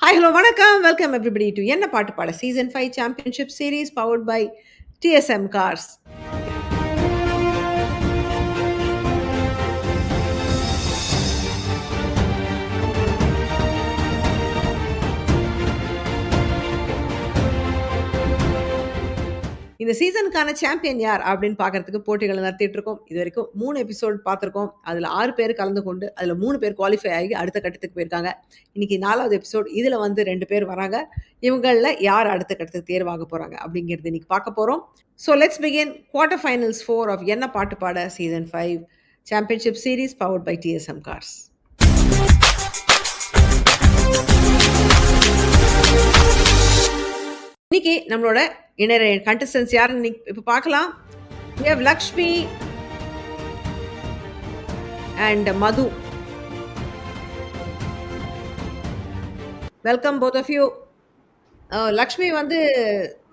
Hi, hello, vanakkam. Welcome everybody to Enna Paattu Paada Season 5 Championship Series powered by TSM Cars. இந்த சீசனுக்கான champion யார் அப்படின்னு பார்க்கறதுக்கு போட்டிகள் நடத்திட்டு இருக்கோம். இது வரைக்கும் 3 எபிசோட் பார்த்துருக்கோம். அதில் 6 பேர் கலந்து கொண்டு அதில் 3 பேர் குவாலிஃபை ஆகி அடுத்த கட்டத்துக்கு போயிருக்காங்க. இன்னைக்கு 4வது எபிசோட். இதில் வந்து 2 பேர் வராங்க. இவங்களில் யார் அடுத்த கட்டத்துக்கு தேர்வாக போகிறாங்க அப்படிங்கிறது இன்னைக்கு பார்க்க போகிறோம். So let's begin quarter finals 4 of என்ன பாட்டு பாட season 5 championship series powered by TSM Cars. இன்னைக்கு நம்மளோட இணைய கண்டஸ்டன்ஸ் யாருன்னு இப்போ பார்க்கலாம். We have Lakshmi and Madhu. Welcome both of you. Lakshmi வந்து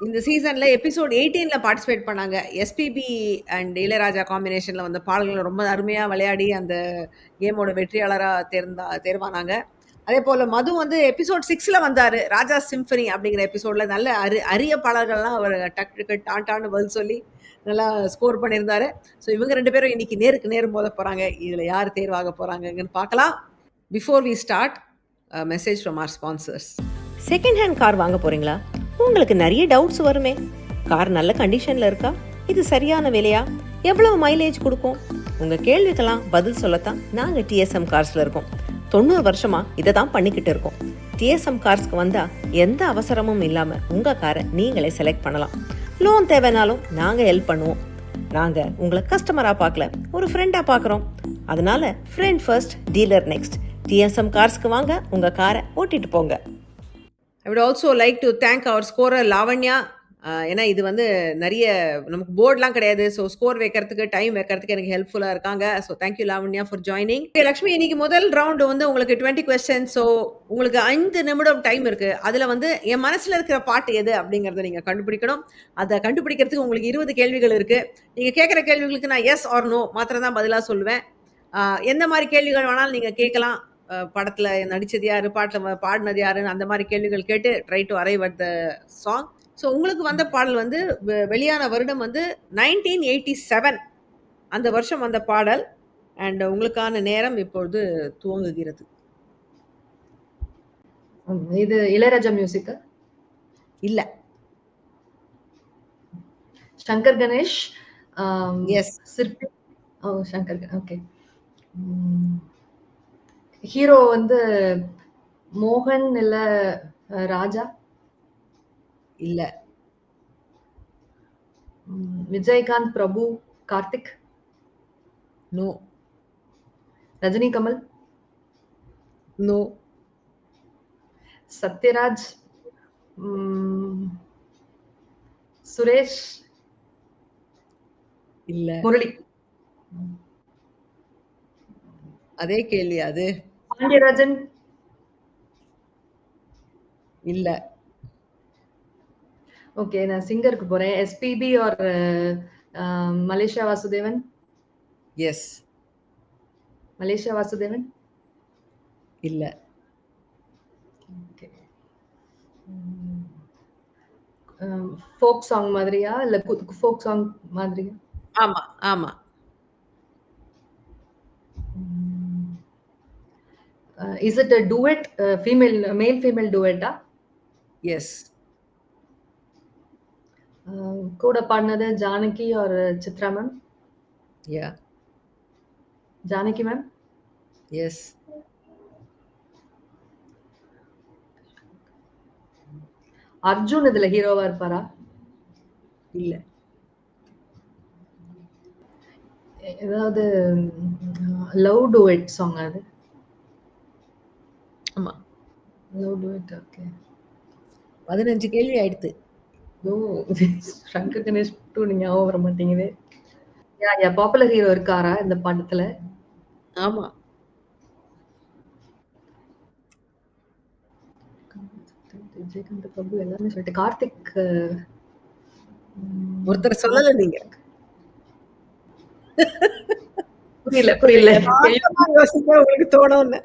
இந்த சீசனில் எபிசோட் 18ல பார்ட்டிசிபேட் பண்ணாங்க. எஸ்பிபி அண்ட் இளையராஜா காம்பினேஷனில் வந்த பாடல்களை ரொம்ப அருமையாக விளையாடி அந்த கேமோட வெற்றியாளராக தேர்வானாங்க. அதே போல் மது வந்து எபிசோட் 6ல் வந்தார். ராஜா சிம்பனி அப்படிங்கிற எபிசோடில் நல்ல அரிய பாடல்கள்லாம் அவர் டக்கு டான்னு பதில் சொல்லி நல்லா ஸ்கோர் பண்ணியிருந்தாரு. ஸோ இவங்க 2 பேரும் இன்னைக்கு நேருக்கு நேர் மோத போகிறாங்க. இதில் யார் தேர்வாக போகிறாங்கன்னு பார்க்கலாம். Before we start message from our sponsors. Second hand car வாங்க போறீங்களா? உங்களுக்கு நிறைய டவுட்ஸ் வருமே. கார் நல்ல கண்டிஷன்ல இருக்கா? இது சரியான விலையா? எவ்வளவு மைலேஜ் கொடுக்கும்? உங்க கேள்விக்கெல்லாம் பதில் சொல்லத்தான் நாங்க TSM கார்ஸ்ல இருக்கோம். 90 வருஷமா இதை தான் பண்ணிக்கிட்டு இருக்கோம். TSM கார்ஸ்க்கு வந்தா எந்த அவசரமும் இல்லாம உங்க காரை நீங்களே செலக்ட் பண்ணலாம். லோன் தேவைனாலும் நாங்க ஹெல்ப் பண்ணுவோம். நாங்க உங்களை கஸ்டமரா பார்க்கல, ஒரு ஃப்ரெண்டா பார்க்குறோம். அதனால friend first, dealer next. TSM கார்ஸ்க்கு வாங்க, உங்க காரை ஓட்டிட்டு போங்க. I would also like to thank our scorer Lavanya. ஏன்னா இது வந்து நிறைய நமக்கு போர்ட்லாம் கிடையாது. ஸோ ஸ்கோர் வைக்கிறதுக்கு டைம் வைக்கிறதுக்கு எனக்கு ஹெல்ப்ஃபுல்லாக இருக்காங்க. So thank you Lavanya for joining. Lakshmi, இன்னைக்கு முதல் ரவுண்டு வந்து உங்களுக்கு 20 கொஸ்டின். ஸோ உங்களுக்கு 5 நிமிடம் டைம் இருக்குது. அதில் வந்து என் மனசில் இருக்கிற பாட்டு எது அப்படிங்கிறத நீங்கள் கண்டுபிடிக்கணும். அதை கண்டுபிடிக்கிறதுக்கு உங்களுக்கு 20 கேள்விகள் இருக்குது. நீங்கள் கேட்குற கேள்விகளுக்கு நான் எஸ் ஆர் நோ மாத்திரம் தான் பதிலாக சொல்லுவேன். எந்த மாதிரி கேள்விகள் வேணாலும் நீங்கள் கேட்கலாம். படத்தில் நடித்தது யார், பாட்டில் பாடினது யாருன்னு அந்த மாதிரி கேள்விகள் கேட்டு try to arrive at the song. So உங்களுக்கு வந்த பாடல் வந்து வெளியான வருடம் வந்து 1987. அந்த வருஷம் வந்த பாடல். அண்ட் உங்களுக்கான நேரம் இப்பொழுது துவங்குகிறது. இது இளையராஜா மியூசிக் இல்ல. சங்கர் கணேஷ். எஸ். சிற்பி. ஓ, சங்கர். ஓகே. ஹீரோ வந்து மோகன் இல்ல ராஜா? இல்ல. விஜயகாந்த், பிரபு, கார்த்திக்? நோ. ரஜினி, கமல்? நோ. சத்யராஜ், சுரேஷ்? இல்ல. முரளி? அதே கேள்வி அது. பாண்டியராஜன்? இல்ல. ஓகே, நான் சிங்கருக்கு போறேன். எஸ்பிபி ஆர் மலேசியா வாசுதேவன்? எஸ். மலேசியா வாசுதேவன்? இல்ல. ஓகே. ஃபோக் சாங் மாதிரியா இல்ல ஃபோக் சாங் மாதிரியா? ஆமா ஆமா. Is it a duet? Male female duet? Yes. கூட பாடினது Janaki or Chitra ma'am? Yeah. Janaki ma'am? Yes. Arjun இதுல ஹீரோவா இருப்பாரா? இல்ல. ஏதாவது லவ் டுவெட் சாங் அது? ஆமா. Love duet. ஓகே. 15 கேள்வி ஆயிடுத்து. ஓ, சங்கர் கணேஷ் டூ நீங்க ஞாபகம் வர மாட்டேங்குது. யா பாப்புலர் ஹீரோ இருக்காரா இந்த படத்துல? ஆமா. விஜயகாந்த், பிரபு எல்லாமே சொல்லிட்டு கார்த்திக். ஒருத்தர் சொல்லல நீங்க. புரியல. யோசிக்க உங்களுக்கு தோணும்னு.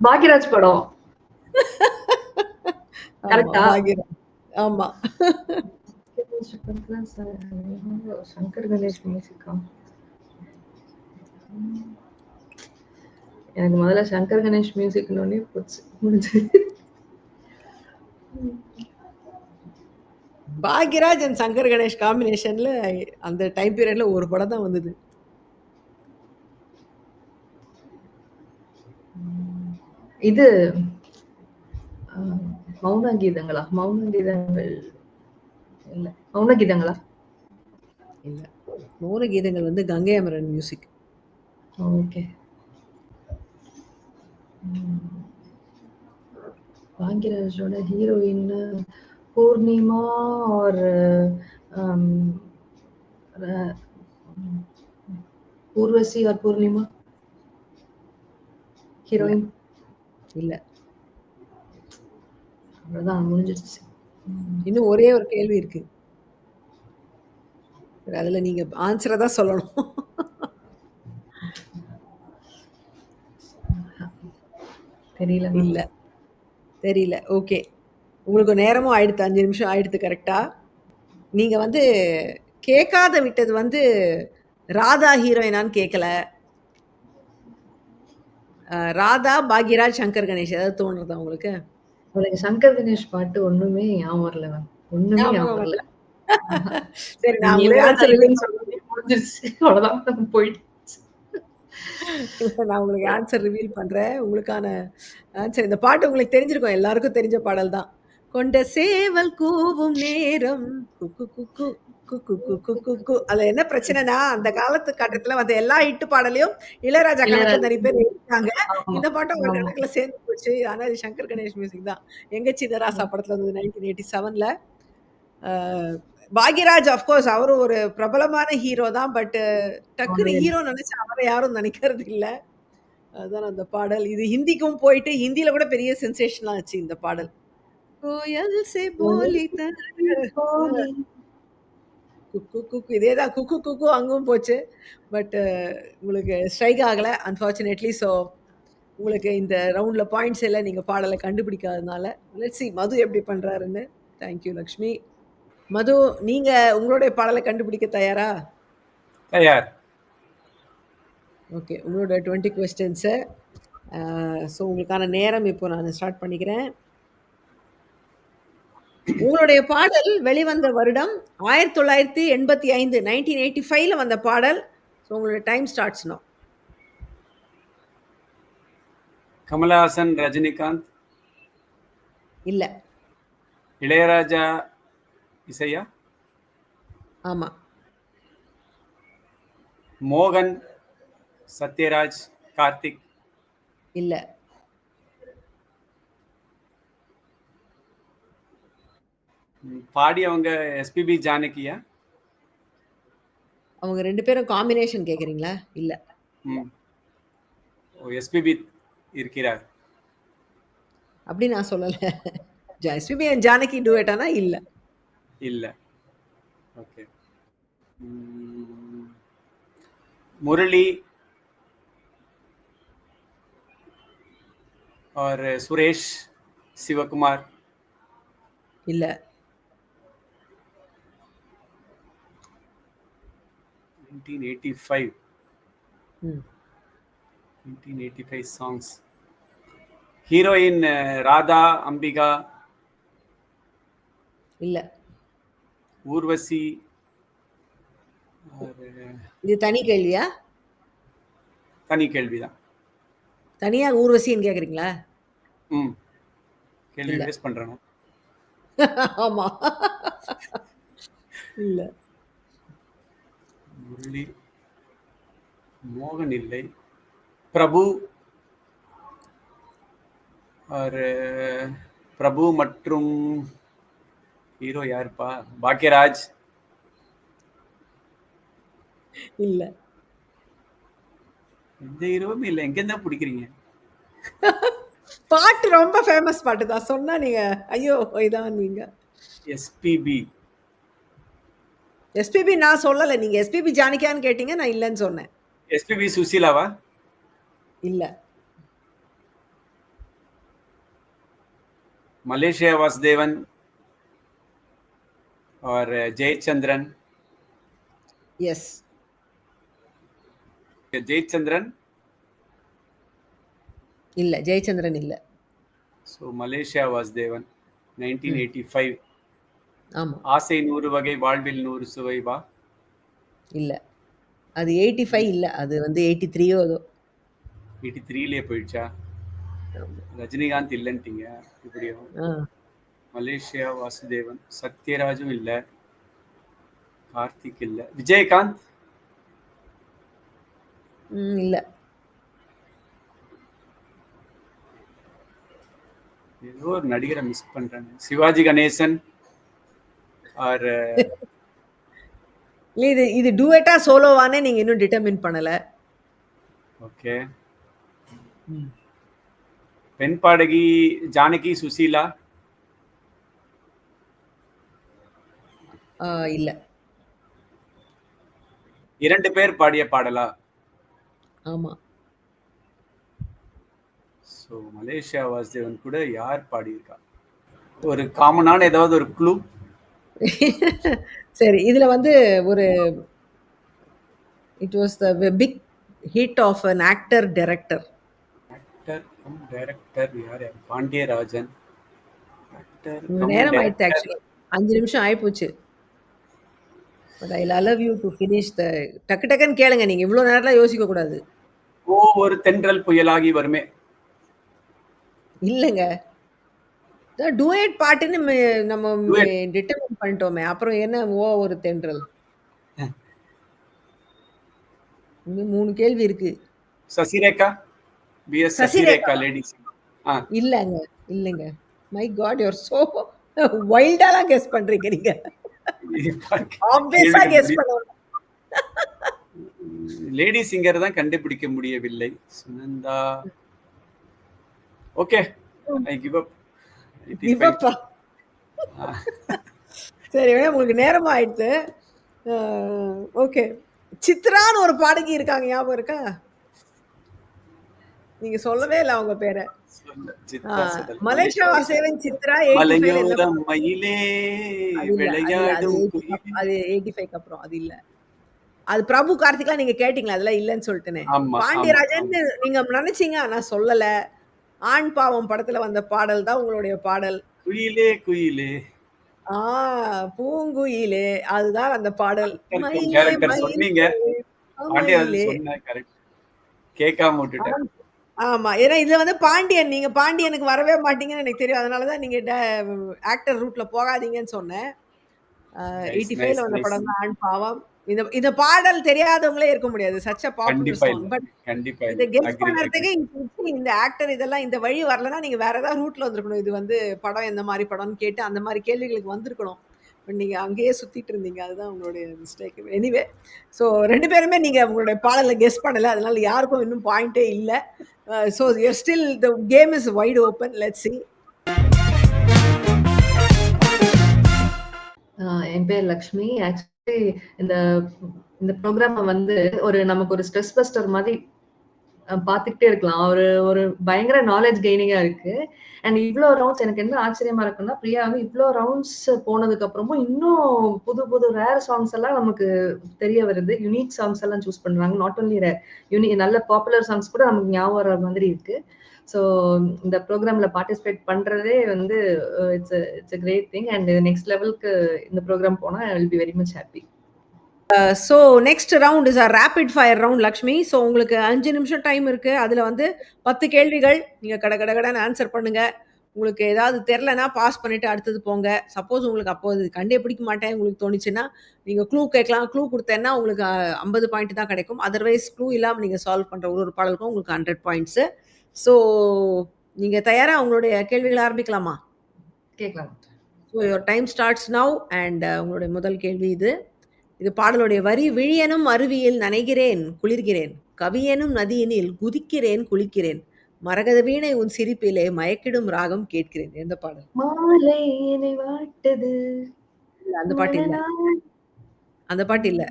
பாக்யராஜ் படம். ஆமா. கரெக்ட்டா? பாக்யராஜ். ஆமா. சங்கர் கணேஷ் மியூசிக்கா? எனக்கு முதல்ல சங்கர் கணேஷ் மியூசிக்னோனே போச்சு. முடிஞ்சு. பாக்யராஜ் அண்ட் சங்கர் கணேஷ் காம்பினேஷன்ல அந்த டைம் பீரியட்ல ஒரு படம் தான் வந்தது. இது அ மௌன கீதங்களா? மௌன கீதங்கள் இல்ல. மௌன கீதங்களா? இல்ல. மௌன கீதங்கள் வந்து கங்கை அமரன் மியூசிக். ஓகே. பாக்யராஜோட heroine Poornima or Urvashi or Poornima இல்ல. ஹீரோயின் இல்ல. அவ்வளவுதான் முடிஞ்சிருச்சு. இன்னும் ஒரே ஒரு கேள்வி இருக்கு. சரி, அதுல நீங்க ஆன்சர தான் சொல்லணும். தெரியல இல்ல. தெரியல. ஓகே. உங்களுக்கு நேரமும் ஆயிடுத்து. 5 நிமிஷம் ஆயிடுத்து கரெக்ட்டா. நீங்க வந்து கேட்காத விட்டது வந்து ராதா ஹீரோயினான்னு கேட்கல. ராதா, பாக்யராஜ், சங்கர் கணேஷ் ஏதாவது தோணுதா உங்களுக்கு? உங்களுக்கு சங்கர் கணேஷ் பாட்டு ஒண்ணுமே ஞாபகம் வரல மேம். ஒண்ணுமே ஞாபகம் ஞாபகம் வரல. வரல. சரி, நான் நீங்க உங்களுக்கு இளையராஜா ஆன்சர் ரிவீல் இல்லைன்னு சொன்னோனே முடிஞ்சிருச்சு. அவ்வளவுதான் போயிடுச்சு. நான் உங்களுக்கு ஆன்சர் ரிவீல் பண்றேன். உங்களுக்கான ஆன்சர் இந்த பாட்டு உங்களுக்கு தெரிஞ்சிருக்கும். எல்லாருக்கும் தெரிஞ்ச பாடல் தான். கொண்ட சேவல் கூவும் நேரம் குக்கு குக்கு குக்கு குக்கு குக்கு. அதுல என்ன பிரச்சனைனா, அந்த காலத்து கட்டத்துல வந்த எல்லா ஹிட் பாடலையும் இளையராஜா கணக்குல இளையராஜா நிறைய பேர் எழுதிட்டாங்க. ஆமா, இந்த பாட்டும் அவங்க ஆமா. கணக்குல சேர்ந்து போச்சு. ஆனா இது சங்கர் கணேஷ் மியூசிக் தான். எங்க சின்ன ராசா படத்துல வந்தது 1987ல. அ பாக்யராஜ் அஃப்கோர்ஸ் அவரு ஒரு பிரபலமான ஹீரோ தான். பட் டக்குனு அவரு ஹீரோ நெனச்சா அவர யாரும் நெனைக்கிறது இல்ல. அதுதான் அந்த பாடல். இது ஹிந்திக்கும் போயிட்டு, ஹிந்தில கூட பெரிய சென்சேஷன் ஆச்சு இந்த பாடல். கோயல் சே போலி போலி குக்கு குக்கு இதே தான் குக்கு குக்கு அங்கும் போச்சு. பட் உங்களுக்கு ஸ்ட்ரைக் ஆகல அன்ஃபார்ச்சுனேட்லி. ஸோ உங்களுக்கு இந்த ரவுண்ட்ல பாயிண்ட்ஸ் இல்ல. நீங்க பாடல கண்டுபிடிக்காதனால. லெட்ஸ் சி மது எப்படி பண்றாருன்னு. Thank you Lakshmi. மது, நீங்க உங்களுடைய பாடல கண்டுபிடிக்க தயாரா? தயார். ஓகே. உங்களோட 20 கொஸ்டின்ஸு. ஸோ உங்களுக்கான நேரம் இப்போ நான் ஸ்டார்ட் பண்ணிக்கிறேன். உங்களுடைய பாடல் வெளிவந்த வருடம் 1985 1985ல வந்த பாடல். ஸோ உங்களுடைய time starts now. Kamal Haasan, Rajinikanth, இல்ல. இளையராஜா இசையா? ஆமா. மோகன், சத்யராஜ், கார்த்திக், இல்ல. பாடியவங்க எஸ்பிபி ஜானகியா? அவங்க 2 பேரும் காம்பினேஷன் கேட்குறீங்களா? இல்ல. ம். ஓ, எஸ்பிபி இருக்கிறார். அப்படி நான் சொல்லல. எஸ்பிபி அண்ட் ஜானகி டூயட்டானா இல்ல. இல்ல. ஓகே. முரளி और सुरेश, शिवकुमार? இல்ல. 1985. ம். 1985 songs. ஹீரோயின் ராதா, அம்பிகா, இல்ல. ஊர்வசி और இது தனி கேள்வியா? தனி கேள்விதான். தனியா ஊர்வசின்னு கேட்குறீங்களா? ம். கேள்வி இல்ல. வேஸ்ட் பண்றேன். ஆமா. இல்ல. முரளி, மோகன் இல்லை, பிரபு और பிரபு மற்றும் ஹீரோ யாருப்பா? பாக்யராஜ்? இல்ல. எந்த ஹீரோவும் இல்லை. எங்கேருந்தா பிடிக்கிறீங்க? பாட்டு ரொம்ப ஃபேமஸ் பாட்டு தான். சொன்னா நீங்க ஐயோ இதான்வீங்க. எஸ்பிபி? எஸ்பிபி நான் சொல்லல. நீங்க எஸ்பிபி ஜானகியான்னு கேட்டீங்க. நான் இல்லன்னு சொன்னேன். எஸ்பிபி சுசீலாவா? இல்ல. मलेशिया वासुदेवन और जयचंद्रन. எஸ். जयचंद्रन. இல்ல. ஜெயச்சந்திரன் இல்ல. So Malaysia Vasudevan 1985. ஆமா. ஆசை 100 வகை வாழ்வில் 100 சுவை வா. இல்ல. அது 85 இல்ல. அது வந்து 83யோ ஏதோ. 83லயே போயிடுச்சா? ஆமா. ரஜினிகாந்த் இல்லன்ட்டீங்க இப்படியும். ஆ. மலேசியா வாசுதேவன். சத்யராஜும் இல்ல. கார்த்திக் இல்ல. விஜயகாந்த். இல்ல. ஏதோ ஒரு நடிகரை மிஸ் பண்றேன். சிவாஜி கணேசன் ஆர் இல்ல இது டூயட்டா சோலோவானே நீங்க இன்னும் டிட்டர்மின் பண்ணல. ஓகே. பெண் பாடகி ஜானகி சுசீலா. இல்ல. 2 பேர் பாடிய பாடலா? ஆமா. ஸோ மலேசியா வாசுதேவன் கூட யார் பாடியிருக்கா? ஒரு காமனான ஏதாவது ஒரு க்ளூ? சரி. இதுல வந்து ஒரு it was the big hit of an actor director. Actor cum director யார்? பாண்டியராஜன். ஆக்டர் உங்க கம் நேரம் ஆயிடுச்சு டைரக்டர். ஆக்சுவலி. 5 நிமிஷம் ஆயிப்போச்சு. But I love you to finish the டக்கு டக்குன்னு கேளுங்க. நீங்க இவ்ளோ நேரம்லாம் யோசிக்க கூடாது. ஓ ஒரு தென்றல் புயலாகி வருமே. இல்லங்க. டூயட் பாட்டுன்னு நம்ம Duet. டிட்டர்மின் பண்ணிட்டோமே. அப்புறம் என்ன ஒரு தென்றல்? இன்னும் 3 கேள்வி இருக்கு. சசிரேகா. பிஎஸ் சசிரேகா. சசிரேகா லேடிஸ். ஆ இல்லங்க. இல்லங்க. My god you are so வைல்டாலாம் கெஸ் பண்றீங்க நீங்க. ஆப்வியஸா கெஸ் பண்ணணும். லேடி சிங்கர் தான் கண்டுபிடிக்க முடியவில்லை. Sunanda. Okay. I give up. இவப்பா. சரி வேணா உங்களுக்கு நேரமா ஆயிடுச்சு. ஓகே. சித்ரான்னு ஒரு பாடகி இருக்காங்க, ஞாபகம் இருக்கா? நீங்க சொல்லவே இல்ல அவங்க பேரை. சித்ரா சதல். மலேசியா வாசுதேவன் சித்ரா 85 ல என்ன மலையோரம் மயிலே அது இல்ல. அது விளையாடும் 85 அது 85க்கு அப்புறம் அது இல்ல. அது பிரபு கார்த்திக்லாம் நீங்க கேட்டீங்களா? அதெல்லாம் இல்லன்னு சொல்லிட்டேனே. ஆமா, பாண்டியராஜன் ஆமா, நீங்க நினைச்சீங்க, ஆனா சொல்லல. ஆண் பாவம் படத்துல வந்த பாடல் தான் உங்களுடைய பாடல். குயிலே குயிலே. பூங்குயிலே அதுதான் அந்த பாடல். மயிலே கேரக்டர் மயிலே சொன்னீங்க. பாண்டியராஜன் சொன்ன கரெக்ட். கேட்காம விட்டுட்டேன். ஆமா. ஏன்னா இதுல வந்து பாண்டியன், நீங்க பாண்டியனுக்கு வரவே மாட்டீங்கன்னு எனக்கு தெரியும். அதனாலதான் நீங்க ஆக்டர் ரூட்ல போகாதீங்கன்னு சொன்னேன். 85ல வந்த படம் தான் ஆண் பாவம். இந்த பாடல் தெரியாதவங்களே இருக்க முடியாது. சச் a பாப்புலர் கண்டிப்பா சாங். இல்ல. பட் கண்டிப்பா இத இல்ல. கெஸ் அக்ரி பண்றதுக்கு இந்த ஆக்டர் இதெல்லாம் இந்த வழி வரலன்னா நீங்க வேற ஏதாவது ரூட்ல வந்திருக்கணும். இது வந்து படம் எந்த மாதிரி படம்னு கேட்டு அந்த மாதிரி கேள்விகளுக்கு வந்திருக்கணும். பட் நீங்க அங்கேயே சுத்திட்டு இருந்தீங்க. அதுதான் உங்களுடைய மிஸ்டேக். எனிவே ஸோ 2 பேருமே நீங்க உங்களுடைய பாடலை கெஸ் பண்ணல. அதனால யாருக்கும் இன்னும் பாயிண்டே இல்ல. So you're still the game is wide open. Let's see. என் பேர் லக்ஷ்மி. ஆக்சுவலி இந்த இந்த ப்ரோக்ராம் வந்து நமக்கு ஒரு ஸ்ட்ரெஸ் பஸ்டர் மாதிரி பார்த்துக்கிட்டே இருக்கலாம். ஒரு பயங்கர நாலேஜ் கெய்னிங்கா இருக்கு. அண்ட் இவ்ளோ ரவுண்ட்ஸ் எனக்கு என்ன ஆச்சரியமா இருக்குன்னா, பிரியா வந்து இவ்ளோ ரவுண்ட்ஸ் போனதுக்கு அப்புறமும் இன்னும் புது புது ரேர் சாங்ஸ் எல்லாம் நமக்கு தெரிய வருது. யூனிக் சாங்ஸ் எல்லாம் சூஸ் பண்றாங்க. நாட் ஒன்லி ரேர், நல்ல பாப்புலர் சாங்ஸ் கூட நமக்கு ஞாபகம் வர மாதிரி இருக்கு. ஸோ இந்த ப்ரோக்ராம்ல பார்ட்டிசிபேட் பண்றதே வந்து it's a great thing. And next லெவலுக்கு இந்த ப்ரோக்ராம் போனா I will be very much happy. So next round is rapid fire round Lakshmi. So உங்களுக்கு 5 நிமிஷம் டைம் இருக்கு. அதுல வந்து 10 கேள்விகள். நீங்க கடகடன்னு ஆன்சர் பண்ணுங்க. உங்களுக்கு ஏதாவது தெரிலனா பாஸ் பண்ணிட்டு அடுத்தது போங்க. சப்போஸ் உங்களுக்கு அப்போ அது கண்டே பிடிக்க மாட்டேன் உங்களுக்கு தோணுச்சுன்னா நீங்க க்ளூ கேட்கலாம். க்ளூ கொடுத்தேன்னா உங்களுக்கு 50 பாயிண்ட் தான் கிடைக்கும். அதர்வைஸ் க்ளூ இல்லாமல் நீங்க சால்வ் பண்ற ஒரு பாடலுக்கும் உங்களுக்கு 100 பாயிண்ட்ஸ். ஸோ நீங்க தயாரா உங்களுடைய கேள்விகளை ஆரம்பிக்கலாமா? கேட்கலாம். So your time starts now. And உங்களுடைய முதல் கேள்வி இது பாடலுடைய வரி. விழியனும் அருவியில் நனைகிறேன் குளிர்கிறேன், கவியனும் நதியினில் குதிக்கிறேன் குளிக்கிறேன், மரகத வீணை உன் சிரிப்பிலே மயக்கிடும் ராகம் கேட்கிறேன். எந்த பாடல்? மாலை என்னை வாட்டது. அந்த பாட்டு இல்ல. அந்த பாட்டு இல்ல.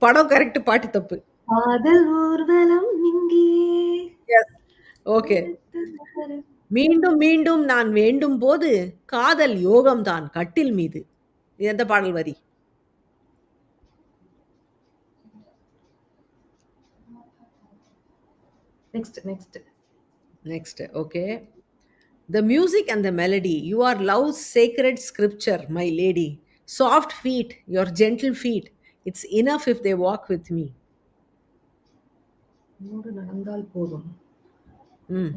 படம் கரெக்ட், பாட்டு தப்பு. காதல் ஊர்வலம் இங்கே. ஓகே. மீண்டும் மீண்டும் நான் வேண்டும் போது காதல் யோகம் தான் கட்டில் மீது. இது எந்த பாடல் வரி? Next next. Next, okay. The music and the melody, you are love's sacred scripture, my lady. Soft feet, your gentle feet. It's enough if they walk with me. உன்னோடு நடந்தால் போதும். ம்.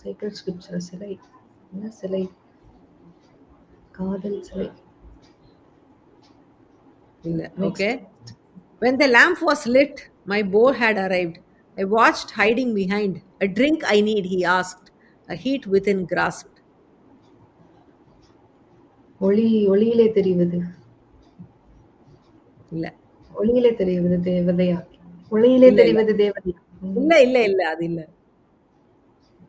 சீக்ரெட் ஸ்கிரிப்சர் சிலை. என்ன சிலை? காதல் சிலை. இல்ல. Next. Okay. When the lamp was lit, my beau had arrived. I watched hiding behind. A drink I need, he asked. A heat within grasped. ஒளியிலே தெரிவது. இல்ல. ஒளியிலே தெரிவது தேவதையா? ஒளியிலே இல்ல, இல்ல. தெரிவது தேவதையா? இல்ல, இல்ல, இல்ல. அது இல்ல.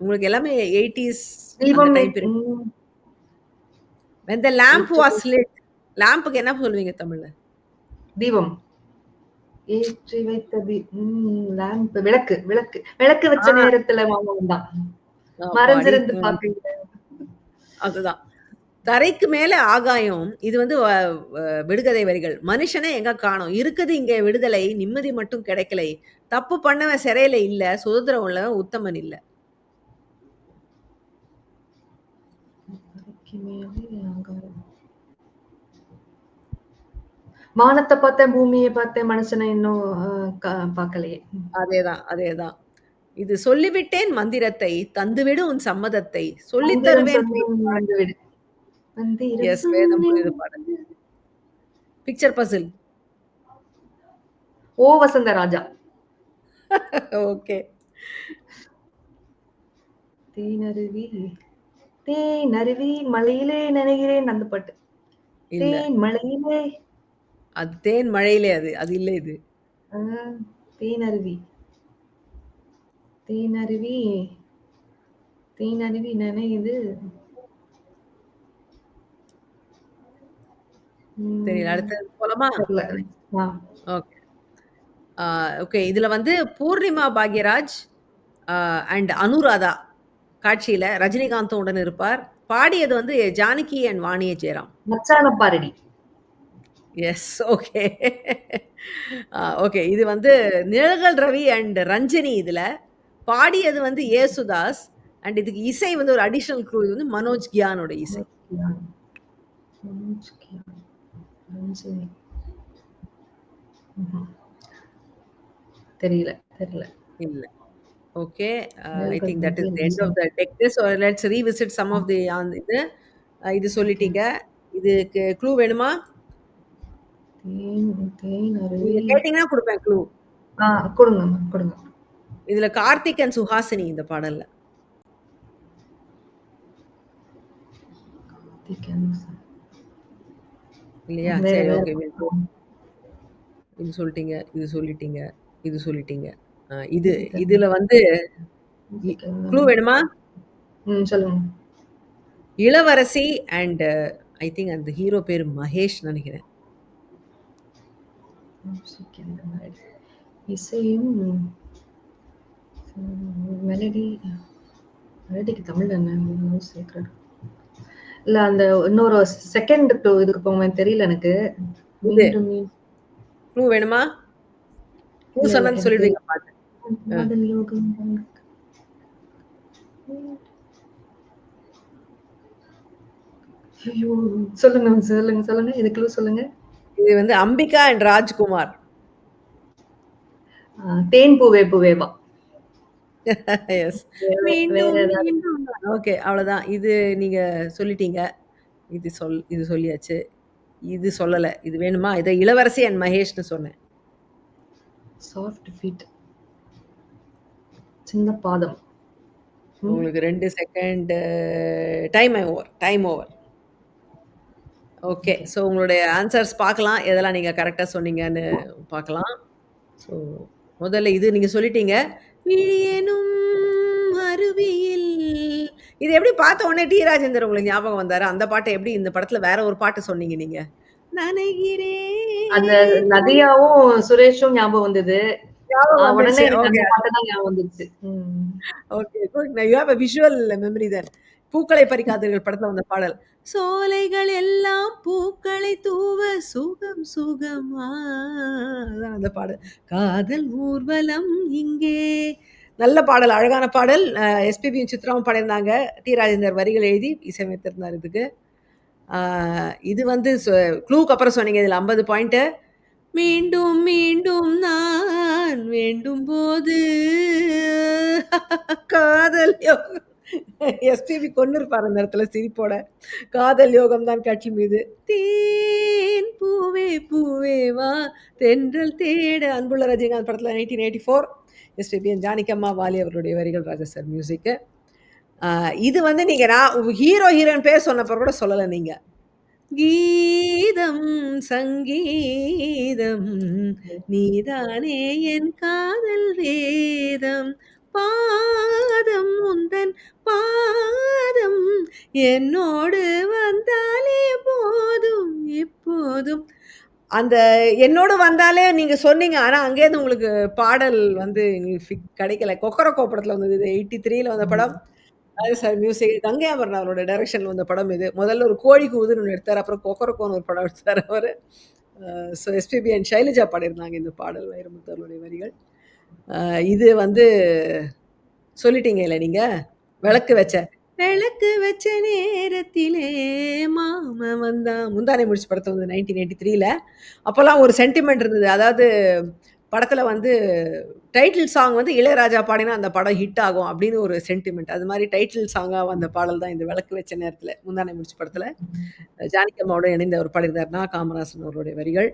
உங்களுக்கு எல்லாமே 80s அந்த தீபம் time period. When the lamp was lit. லாம்புக்கு என்ன சொல்லுவீங்க தமிழ்ல? தீபம். ஏற்றி வைத்த லேம்ப். விளக்கு விளக்கு விளக்கு வச்ச நேரத்துல மாமன் தான் மறைஞ்சிருந்து பாக்குறீங்க. அதுதான். தரைக்கு மேல ஆகாயம். இது வந்து விடுகதை வரிகள். மனுஷனே எங்க காணோம், இருக்குது இங்க விடுதலை, நிம்மதி மட்டும் கிடைக்கலை, தப்பு பண்ணவன் சிறையில இல்ல, சுதந்திரம் உள்ளவன் உத்தமன் இல்ல. தரைக்கு மேலே ஆகாயம். வானத்தை பார்த்தேன், பூமியை பார்த்தேன், மனுஷனை இன்னும் பார்க்கலையே. அதேதான் அதேதான். இது சொல்லிவிட்டேன் மந்திரத்தை, தந்துவிடு உன் சம்மதத்தை, சொல்லித் தருவேன். எஸ், வேதம் புரியுது பாடல். பிக்சர் பசில். ஓ வசந்த ராஜா. ஓகே. தேனருவி தேனருவி மலையிலே நனைகிறேன், அந்த பாட்டு. தேன் மலையிலே. அது தேன் மழையிலே. அது அது இல்ல. இது தேனருவி தேனருவி தேனருவி நனையுது. தெரியல. அடுத்து போலாமா? ஓகே. ஓகே. இதுல வந்து பூர்ணிமா பாக்யராஜ் அண்ட் அனுராதா காட்சியில ரஜினிகாந்தும் உடன் இருப்பார். பாடியது வந்து ஜானகி அண்ட் வாணிய ஜெயராம். மச்சான பாரடி. எஸ். ஓகே. ஓகே. இது வந்து நிழல்கள் ரவி அண்ட் ரஞ்சனி. இதுல பாடியது வந்து ஏசுதாஸ் அண்ட் இதுக்கு இசை வந்து ஒரு அடிஷனல் க்ரூ. இது வந்து மனோஜ் கியானோட இசை. தெரியல தெரியல. இல்ல. Okay. I think that is the end of the tech test. Or let's revisit some of the இது. இது சொல்லிட்டீங்க. இதுக்கு க்ளூ வேணுமா? நீங்க கேட்டீங்கன்னா கொடுப்பேன் க்ளூ. கொடுங்க கொடுங்க. இதுல கார்த்திக் அண்ட் சுஹாசினி இந்த பாடல்ல. இல்லையா? சரி, ஓகே. இது சொல்லிட்டீங்க, இது சொல்லிட்டீங்க, இது சொல்லிட்டீங்க. இது இதுல வந்து க்ளூ வேணுமா? சொல்லுங்க. இளவரசி அண்ட் ஐ திங்க் அந்த ஹீரோ பேர் மகேஷ் நினைக்கிறேன். இசையும் மெலடி. மெலடிக்கு தமிழ் என்ன சேர்க்கிறது? இல்ல அந்த இன்னொரு செகண்ட் க்ளூ இதுக்கு போவேன், தெரியல எனக்கு. க்ளூ வேணுமா? க்ளூ சொன்னா சொல்லிடுவீங்க பாத்து. சொல்லுங்க சொல்லுங்க சொல்லுங்க. இது க்ளூ சொல்லுங்க. இது வந்து அம்பிகா அண்ட் ராஜ்குமார். தேன் பூவே பூவேவா? எஸ். ஓகே, அவ்வளவுதான். இது நீங்க சொல்லிட்டீங்க. இது சொல்லியாச்சு. இது சொல்லல. இது வேணுமா? இத இளவரசி அண்ட் மகேஷ்னு சொன்னேன். Soft feet. சின்ன பாதம். உங்களுக்கு 2 second. Time over. Okay. So உங்களுடைய ஆன்சர்ஸ் பார்க்கலாம். எதெல்லாம் நீங்க கரெக்டா சொன்னீங்கன்னு பார்க்கலாம். ஸோ முதல்ல இது நீங்க சொல்லிட்டீங்க. விழியெனும் அருவியில். இது எப்படி பார்த்த உடனே டி ராஜேந்தர் உங்களுக்கு ஞாபகம் வந்தாரு? அந்த பாட்டை எப்படி இந்த படத்துல வேற ஒரு பாட்டு சொன்னீங்க நீங்க? நனைகிறேன். அந்த நதியாவும் சுரேஷும் ஞாபகம் வந்தது. ஞாபகம் உடனே வந்துருச்சு. எனக்கு ஓகே. அந்த பாட்டு தான் ஞாபகம் வந்துருச்சு. Okay. Good. You have a visual memory then. Pookkalai Parikkadheergal படத்துல வந்த பாடல். சோலைகள் எல்லாம் பூக்களை தூவ சுகம் சுகமா அதான் அந்த பாடல். காதல் ஊர்வலம் இங்கே. நல்ல பாடல், அழகான பாடல். எஸ்பிபியும் சித்ராவும் பாடியிருந்தாங்க. டி. ராஜேந்தர் வரிகள் எழுதி இசையமைத்திருந்தார் இதுக்கு. இது வந்து க்ளூக்கு அப்புறம் சொன்னீங்க இதில் 50 பாயிண்ட்டு. மீண்டும் மீண்டும் நான் வேண்டும் போது காதல் யோகம். எஸ்பிபி கொண்டு இருப்பார் அந்த இடத்துல சிரிப்போட. காதல் யோகம் தான் கட்சி மீது. தேன் பூவே பூவே வா தென்றல் தேட அன்புள்ள ரஜினிகாந்த் படத்தில் 1984. எஸ்பிபி ஜானகியம்மா வாலி அவருடைய வரிகள், ராஜா சார் மியூசிக்கு. இது வந்து நீங்கள் நான் ஹீரோ ஹீரோயின் பேர் சொன்னப்போ கூட சொல்லலை நீங்கள். கீதம் சங்கீதம் நீதானே என் காதல் வேதம் பாதம் உந்தன் பாதம் என்னோடு வந்தாலே போதும் எப்போதும். அந்த என்னோடு வந்தாலே நீங்கள் சொன்னீங்க. ஆனால் அங்கேருந்து உங்களுக்கு பாடல் வந்து கிடைக்கல. கொக்கரக்கோ படத்தில் வந்தது. இது 83ல் வந்த படம். ராஜா சார் மியூசிக். கங்கை அமரன் அவரோட டைரக்ஷன்ல வந்த படம் இது. முதல்ல ஒரு கோழி கூவுதுன்னு ஒன்று எடுத்தார். அப்புறம் கொக்கரக்கோன்னு ஒரு படம் எடுத்தார் அவர். ஸோ எஸ்பிபி அண்ட் ஷைலஜா பாடியிருந்தாங்க இந்த பாடல், வைரமுத்து அவருடைய வரிகள். இது வந்து சொல்லிட்டீங்க இல்லை நீங்கள். விளக்கு வச்ச நேரத்திலே மாம வந்தான். முந்தானை முடிச்சு படத்தை வந்து 1983ல். அப்போல்லாம் ஒரு சென்டிமெண்ட் இருந்தது. அதாவது படத்தில் வந்து டைட்டில் சாங் வந்து இளையராஜா பாடினா அந்த படம் ஹிட் ஆகும் அப்படின்னு ஒரு சென்டிமெண்ட். அது மாதிரி டைட்டில் சாங்காக வந்த பாடல் தான் இந்த விளக்கு வச்ச நேரத்தில், முந்தானை முடிச்சு படத்தில் ஜானகியம்மாவோட இணைந்து அவர் பாடியிருந்தார்னா காமராசன் அவருடைய வரிகள்.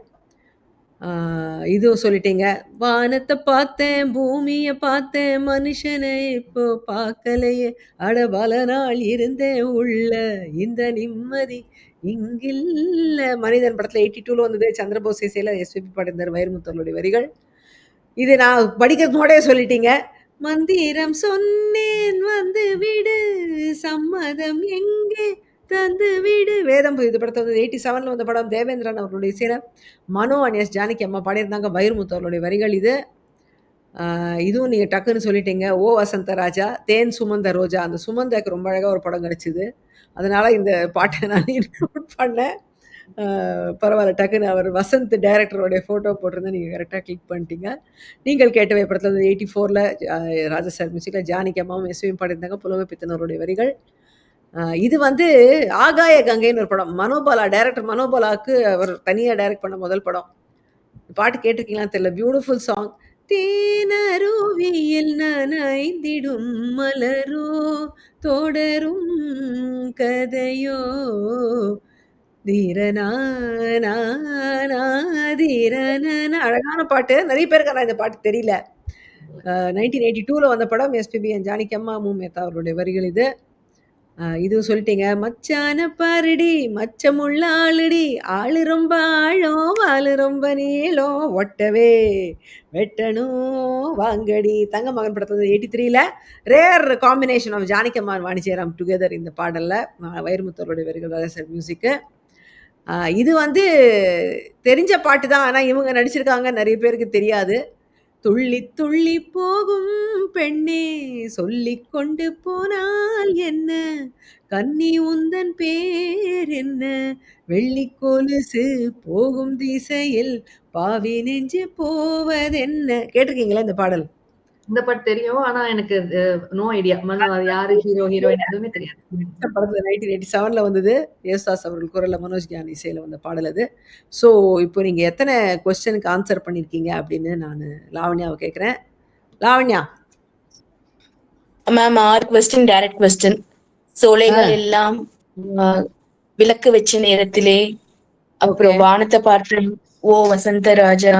இதுவும் சொல்லிட்டீங்க. வானத்தை பார்த்தேன் பூமியை பார்த்தேன் மனுஷனை இப்போ பார்க்கலையே அட பல நாள் இருந்தேன் உள்ள இந்த நிம்மதி இங்கில்ல. மனிதன் படத்தில் 82ல் வந்தது. சந்திரபோஸ் இசையில் எஸ்பிபி பாடியிருந்தார், வைரமுத்தவருடைய வரிகள். இது நான் படிக்கிறது முன்னாடியே சொல்லிட்டீங்க. மந்திரம் சொன்னேன் வந்து விடு சம்மதம் எங்கே தந்து வீடு வேதம். இது படத்தை வந்து 87ல் வந்த படம். தேவேந்திரன் அவர்களுடைய இசையில மனோ அண்ட் எஸ் ஜானகி அம்மா பாடியிருந்தாங்க. வைரமுத்து அவர்களுடைய வரிகள் இது. இதுவும் நீங்கள் டக்குன்னு சொல்லிட்டீங்க. ஓ வசந்த ராஜா தேன் சுமந்த ரோஜா. அந்த சுமந்தாக்கு ரொம்ப அழகாக ஒரு படம் கிடச்சிது. அதனால் இந்த பாட்டை நான் இன்க்ளூட் பண்ணேன். பரவாயில்ல, டக்குன்னு அவர் வசந்த் டைரக்டருடைய ஃபோட்டோ போட்டிருந்தேன். நீங்கள் கரெக்டாக கிளிக் பண்ணிட்டீங்க. நீங்கள் கேட்டவை படத்தில் வந்து 84ல் ராஜா சார் மியூசிக்கில் ஜானகி அம்மாவும் எஸ்வியும் பாடியிருந்தாங்க. புலமை பித்தனருடைய வரிகள். இது வந்து ஆகாய கங்கைன்னு ஒரு படம். மனோபாலா டைரக்டர் மனோபாலாவுக்கு அவர் தனியாக டைரக்ட் பண்ண முதல் படம். பாட்டு கேட்டிருக்கீங்களான்னு தெரியல. Beautiful song. தேனருவியில் நனைந்திடும் மலரோ தொடரும் கதையோ தீரனா தீரன. அழகான பாட்டு. நிறைய பேருக்கு ஆனால் இந்த பாட்டு தெரியல. 1982ல் வந்த படம். எஸ்பிபி அண்ட் ஜானகி அம்மா, மூமேத்தா அவருடைய வரிகள் இது. இதுவும் சொல்லிட்டீங்க. மச்சான பாருடி மச்சமுள்ள ஆளுடி ஆளு ரொம்ப ஆழம் வாளு ரொம்ப நீளம் ஒட்டவே வெட்டணும் வாங்கடி. தங்க மகன் படத்தில் 83ல் ரேர் காம்பினேஷன் ஆஃப் ஜானகியம்மா வாணிஜெயராம் டுகெதர் இந்த பாடலில். வைரமுத்தவருடைய வரிகள், ராஜா சார் மியூசிக்கு. இது வந்து தெரிஞ்ச பாட்டு தான். ஆனால் இவங்க நடிச்சிருக்காங்க, நிறைய பேருக்கு தெரியாது. துள்ளி துள்ளி போகும் பெண்ணே சொல்லிக் கொண்டு போனால் என்ன கன்னி உந்தன் பேர் என்ன வெள்ளி கொலுசு போகும் திசையில் பாவி நெஞ்சு போவதென்ன. கேட்டிருக்கீங்களா இந்த பாடல்? இந்த பாட்டு தெரியும். ஆனா எனக்கு நோ ஐடியா. யாரு ஹீரோ ஹீரோயின் எதுவுமே தெரியாது. படத்துல 1987ல வந்தது. யேசுதாஸ் அவர்கள் குரல்ல மனோஜ் கியான் இசையில வந்த பாடல் அது. ஸோ இப்போ நீங்க எத்தனை கொஸ்டினுக்கு ஆன்சர் பண்ணியிருக்கீங்க அப்படின்னு நான் லாவண்யாவை கேட்குறேன். Lavanya. Ma'am 6 question direct question. சோலைகள் எல்லாம் விளக்கு வச்ச நேரத்திலே, அப்புறம் வானத்தை பார்த்தேன், ஓ வசந்த ராஜா,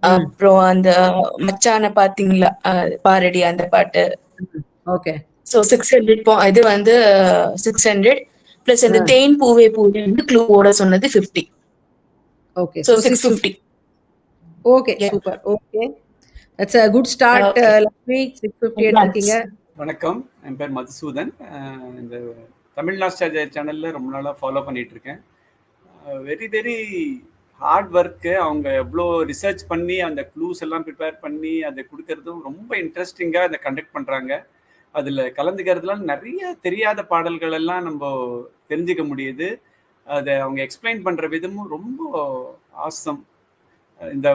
அப்புறம் அந்த மச்சான பாத்தீங்களா பாரடி அந்த பாட்டு. ஓகே. சோ 600 இது வந்து 600 பிளஸ் அந்த தேன் பூவே பூவே வந்து க்ளூவோட சொன்னது 50. Okay. So 650. Okay, super. Okay, that's a good start. Lakshmi 650 எடுத்துக்கீங்க. வணக்கம், என் பேர் மதுசூதன். இந்த தமிழ் நாஸ்டால்ஜியா சேனலில் ரொம்ப நாளாக ஃபாலோ பண்ணிட்டு இருக்கேன். வெரி வெரி ஹார்ட் ஒர்க்கு, அவங்க எவ்வளோ ரிசர்ச் பண்ணி அந்த க்ளூஸ் எல்லாம் ப்ரிப்பேர் பண்ணி அதை கொடுக்கறதும் ரொம்ப இன்ட்ரெஸ்டிங்காக அதை கண்டக்ட் பண்ணுறாங்க. அதில் கலந்துக்கிறதுலாம் நிறைய தெரியாத பாடல்கள் எல்லாம் நம்ம தெரிஞ்சுக்க முடியுது. அதை அவங்க எக்ஸ்பிளைன் பண்ணுற விதமும் ரொம்ப ஆசம். இந்த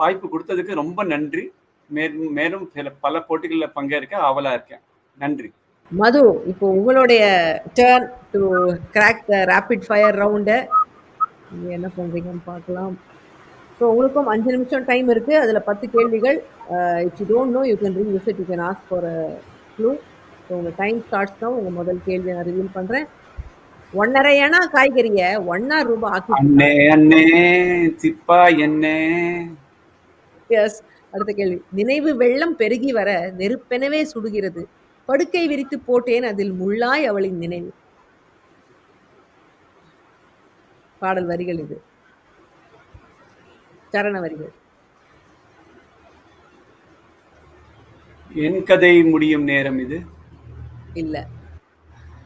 வாய்ப்பு கொடுத்ததுக்கு ரொம்ப நன்றி. மேலும் மேலும் பல போட்டிகளில் பங்கேற்க ஆவலாக இருக்கேன். நன்றி. மது, இப்போ உங்களுடைய turn to crack the rapid fire ரவுண்டை. நீங்கள் என்ன பண்ணுறீங்கன்னு பார்க்கலாம். ஸோ உங்களுக்கும் 5 நிமிஷம் டைம் இருக்குது. அதில் 10 கேள்விகள். If you don't know you can revisit, you can ask for a clue. So உங்கள் டைம் ஸ்டார்ட்ஸ் தான். உங்கள் முதல் கேள்வியை நான் ரிவீல் பண்ணுறேன். 1.5 அணா காய்கறியை 1 ரூபாய் ஆக்கி. அண்ணே அண்ணே சிப்பா என்னே. எஸ். அடுத்த கேள்வி. நினைவு வெள்ளம் பெருகி வர நெருப்பெனவே சுடுகிறது, படுக்கை விரித்து போட்டேன் அதில் முள்ளாய் அவளின் நினைவு. பாடல் வரிகள் இது, சரண வரிகள். என் கதை முடியும் நேரம் இது. இல்ல,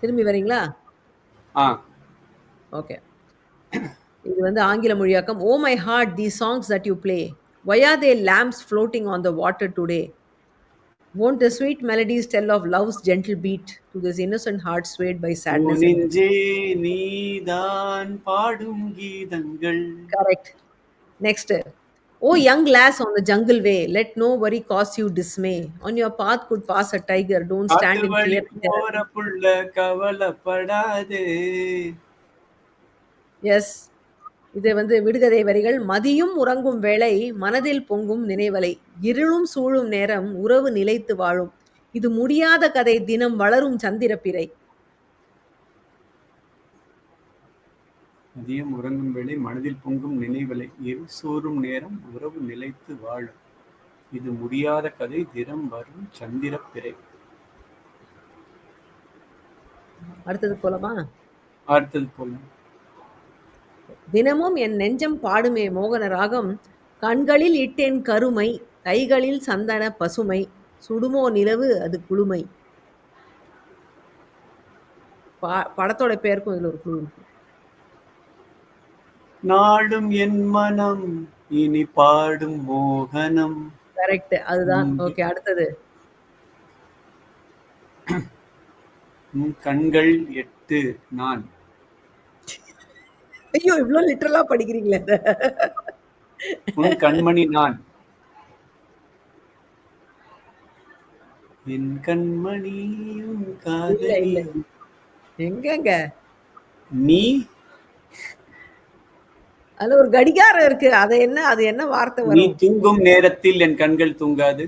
திரும்பி வரீங்களா? ஆ, ஓகே. இது வந்து ஆங்கில மொழியாக்கம். Oh my heart, the songs that you play, why are they lamps floating on the water today? Won't the sweet melodies tell of love's gentle beat to this innocent heart swayed by sadness? நெஞ்சே நீதான் பாடும் கீதங்கள். Correct. Next. Oh young lass on the jungle way, let no worry cause you dismay. On your path could pass a tiger, don't stand காட்டு in வழி fear. போற புள்ள கவலைப்படாதே. Yes. இது வந்து விடுகதை வரிகள். மதியும் உறங்கும் வேளை மனதில் பொங்கும் நினைவலை, இருளும் சூழும் நேரம் உறவு நிலைத்து வாழும், இது முடியாத கதை தினம் வளரும் சந்திரப்பிறை. மதியம் உறங்கும் வேளை மனதில் பொங்கும் நினைவலை, இரு சோறும் நேரம் உறவு நிலைத்து வாழும், இது முடியாத கதை தினம் வரும் சந்திரப்பிறை. அடுத்தது போலமா? அடுத்தது போல. தினமும் என் நெஞ்சம் பாடுமே மோகன ராகம், கண்களில் இட்டேன் கருமை, கைகளில் சந்தன பசுமை, சுடுமோ நிலவு அது குளுமை. படத்தோட பேருக்கும் இதுல ஒரு குழு இருக்கு. நாளும் என் மனம் இனி பாடும் மோகனம். கரெக்ட், அதுதான். ஓகே, அடுத்தது. கண்கள் 8 நான். ஐயோ, இவ்ளோ லிட்டரலா படிக்கிறீங்களே. உன் கண்மணி நான். என் கண்மணி உன் காதலி. எங்கங்க நீ. அதுல ஒரு கடிகாரம் இருக்கு. அது என்ன வார்த்தை நீ வரும்? தூங்கும் நேரத்தில் என் கண்கள் தூங்காது.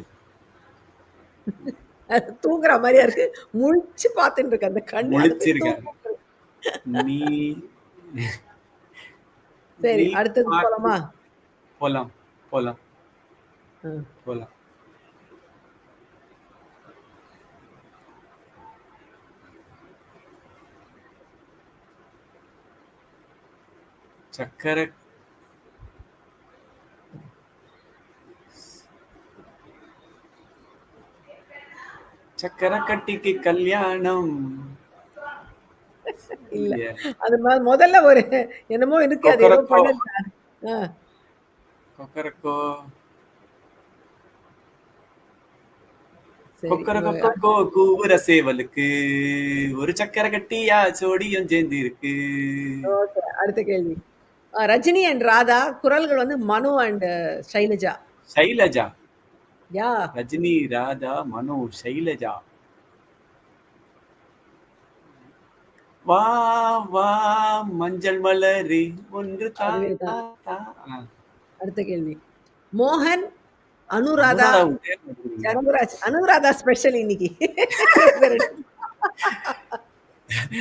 தூங்குற மாதிரியா இருக்கு. முழிச்சு பார்த்துட்டு இருக்கு அந்த கண். முழிச்சிருக்க நீ. சரி, அடுத்தது போலாமா? போலாம் போலாம் போலாம். சக்கரை சக்கரை கட்டிக்கு கல்யாணம். இல்ல, அது முதல்ல ஒரு என்னமோ இருக்கு. அது ஏதோ பண்ணல. கொக்கரக்கோ கொக்கரக்கோ கூவுற சேவலுக்கு ஒரு சக்கரை கட்டியா சோடியும் சேர்ந்து இருக்கு. அடுத்த கேள்வி. ரஜினி அண்ட் ராதா, குரல்கள் வந்து மனு அண்ட் ஷைலஜா. ஷைலஜா. யா. ரஜினி, ராதா, மனு, ஷைலஜா. வா வா மஞ்சள் மலரி ஒன்று. அடுத்த கேள்வி. மோகன் அனுராதா. அனுராதா ஸ்பெஷல் இன்னைக்கு.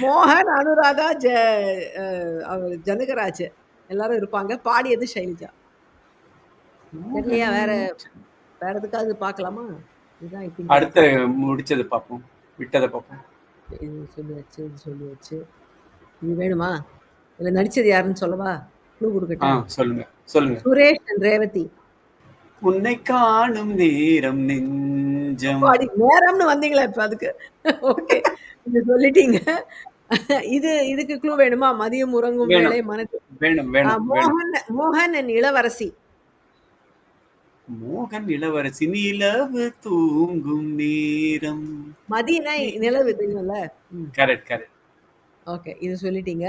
மோகன் அனுராதா ஜனகராஜ் எல்லாரும் இருப்பாங்க. பாடியது ஷைலஜா. தெரியலையா? வேற எதுக்காவது பார்க்கலாமா? இதுதான் அடுத்த முடிச்சது பார்ப்போம், விட்டதை பார்ப்போம். இது சொல்லியாச்சு. இது வேணுமா? இதுல நடிச்சது யாருன்னு சொல்லவா? க்ளூ கொடுக்கட்டா? சொல்லுங்க. சுரேஷ் அண்ட் ரேவதி. உன்னை காணும் நேரம் நெஞ்சம். நேரம்னு வந்தீங்களா இப்ப? அதுக்கு ஓகே, இது சொல்லிட்டீங்க. இதுக்கு க்ளூ வேணுமா? மதியம் உறங்கும் வேளை மனதில் வேணும் வேணும் வேணும். மோகன் and இளவரசி. மோகன் இளவரசி நிலவு தூங்கும் நேரம். மதினா நிலவு தெரியும்ல. Correct correct. ஓகே, இது சொல்லிட்டீங்க.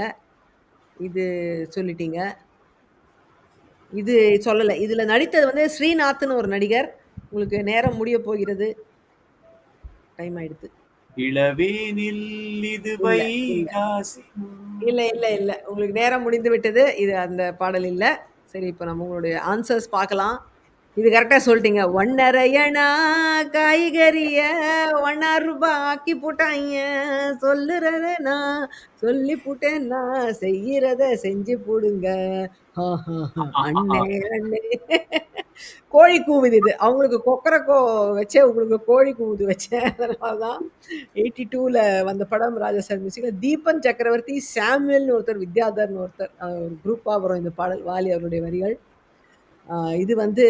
இது சொல்லிட்டீங்க. இது சொல்லல. இதுல நடித்தது வந்து ஸ்ரீநாத்னு ஒரு நடிகர். உங்களுக்கு நேரம் முடிய போகிறது. டைம் ஆயிடுது. இளவேனில் இது இல்ல, வைகாசி. இல்ல இல்ல இல்ல உங்களுக்கு நேரம் முடிந்து விட்டது. இது அந்த பாடல் இல்ல. சரி, இப்போ நம்ம உங்களுடைய ஆன்சர்ஸ் பார்க்கலாம். இது கரெக்டா சொல்லிட்டீங்க. 1.5 காய்கறிய 1 ரூபாய் ஆக்கி போட்டாங்க. சொல்லுறத நான் சொல்லி போட்டேன், நான் செய்யறத செஞ்சு போடுங்க. அண்ணே அண்ணே. கோழி கூவுது இது. அவங்களுக்கு கொக்கரக்கோ வச்சே உங்களுக்கு கோழி கூவுது வச்சேன். அதனாலதான் 82ல வந்த படம் ராஜாசார் மியூசிக்ல. தீபன் சக்கரவர்த்தி, சாமுவேல்னு ஒருத்தர், வித்யாதர்னு ஒருத்தர், ஒரு குரூப்பா வரும் இந்த பாடல். வாலி அவருடைய வரிகள். இது வந்து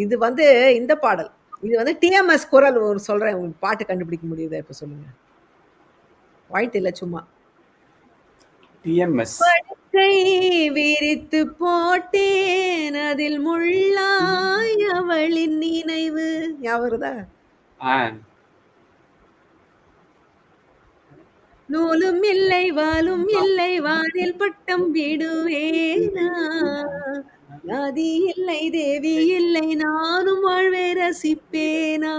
இந்த பாடல். இது வந்து டிஎம்எஸ் குரல். ஒரு சொல்றேன், உங்களுக்கு பாட்டு கண்டுபிடிக்க முடியுதா இப்ப சொல்லுங்க. வாய்ட்டு இல்ல, சும்மா. டிஎம்எஸ். படுக்கை விரித்து போட்டேன், அதில் முள்ளாய் அவளின் நினைவு. ஞாபகம் வருதா? நூலும் இல்லை வாலும் இல்லை, வானில் பட்டம் விடுவேனா. நாதி இல்லை தேவி இல்லை, நானும் வாழ்வே ரசிப்பேனா.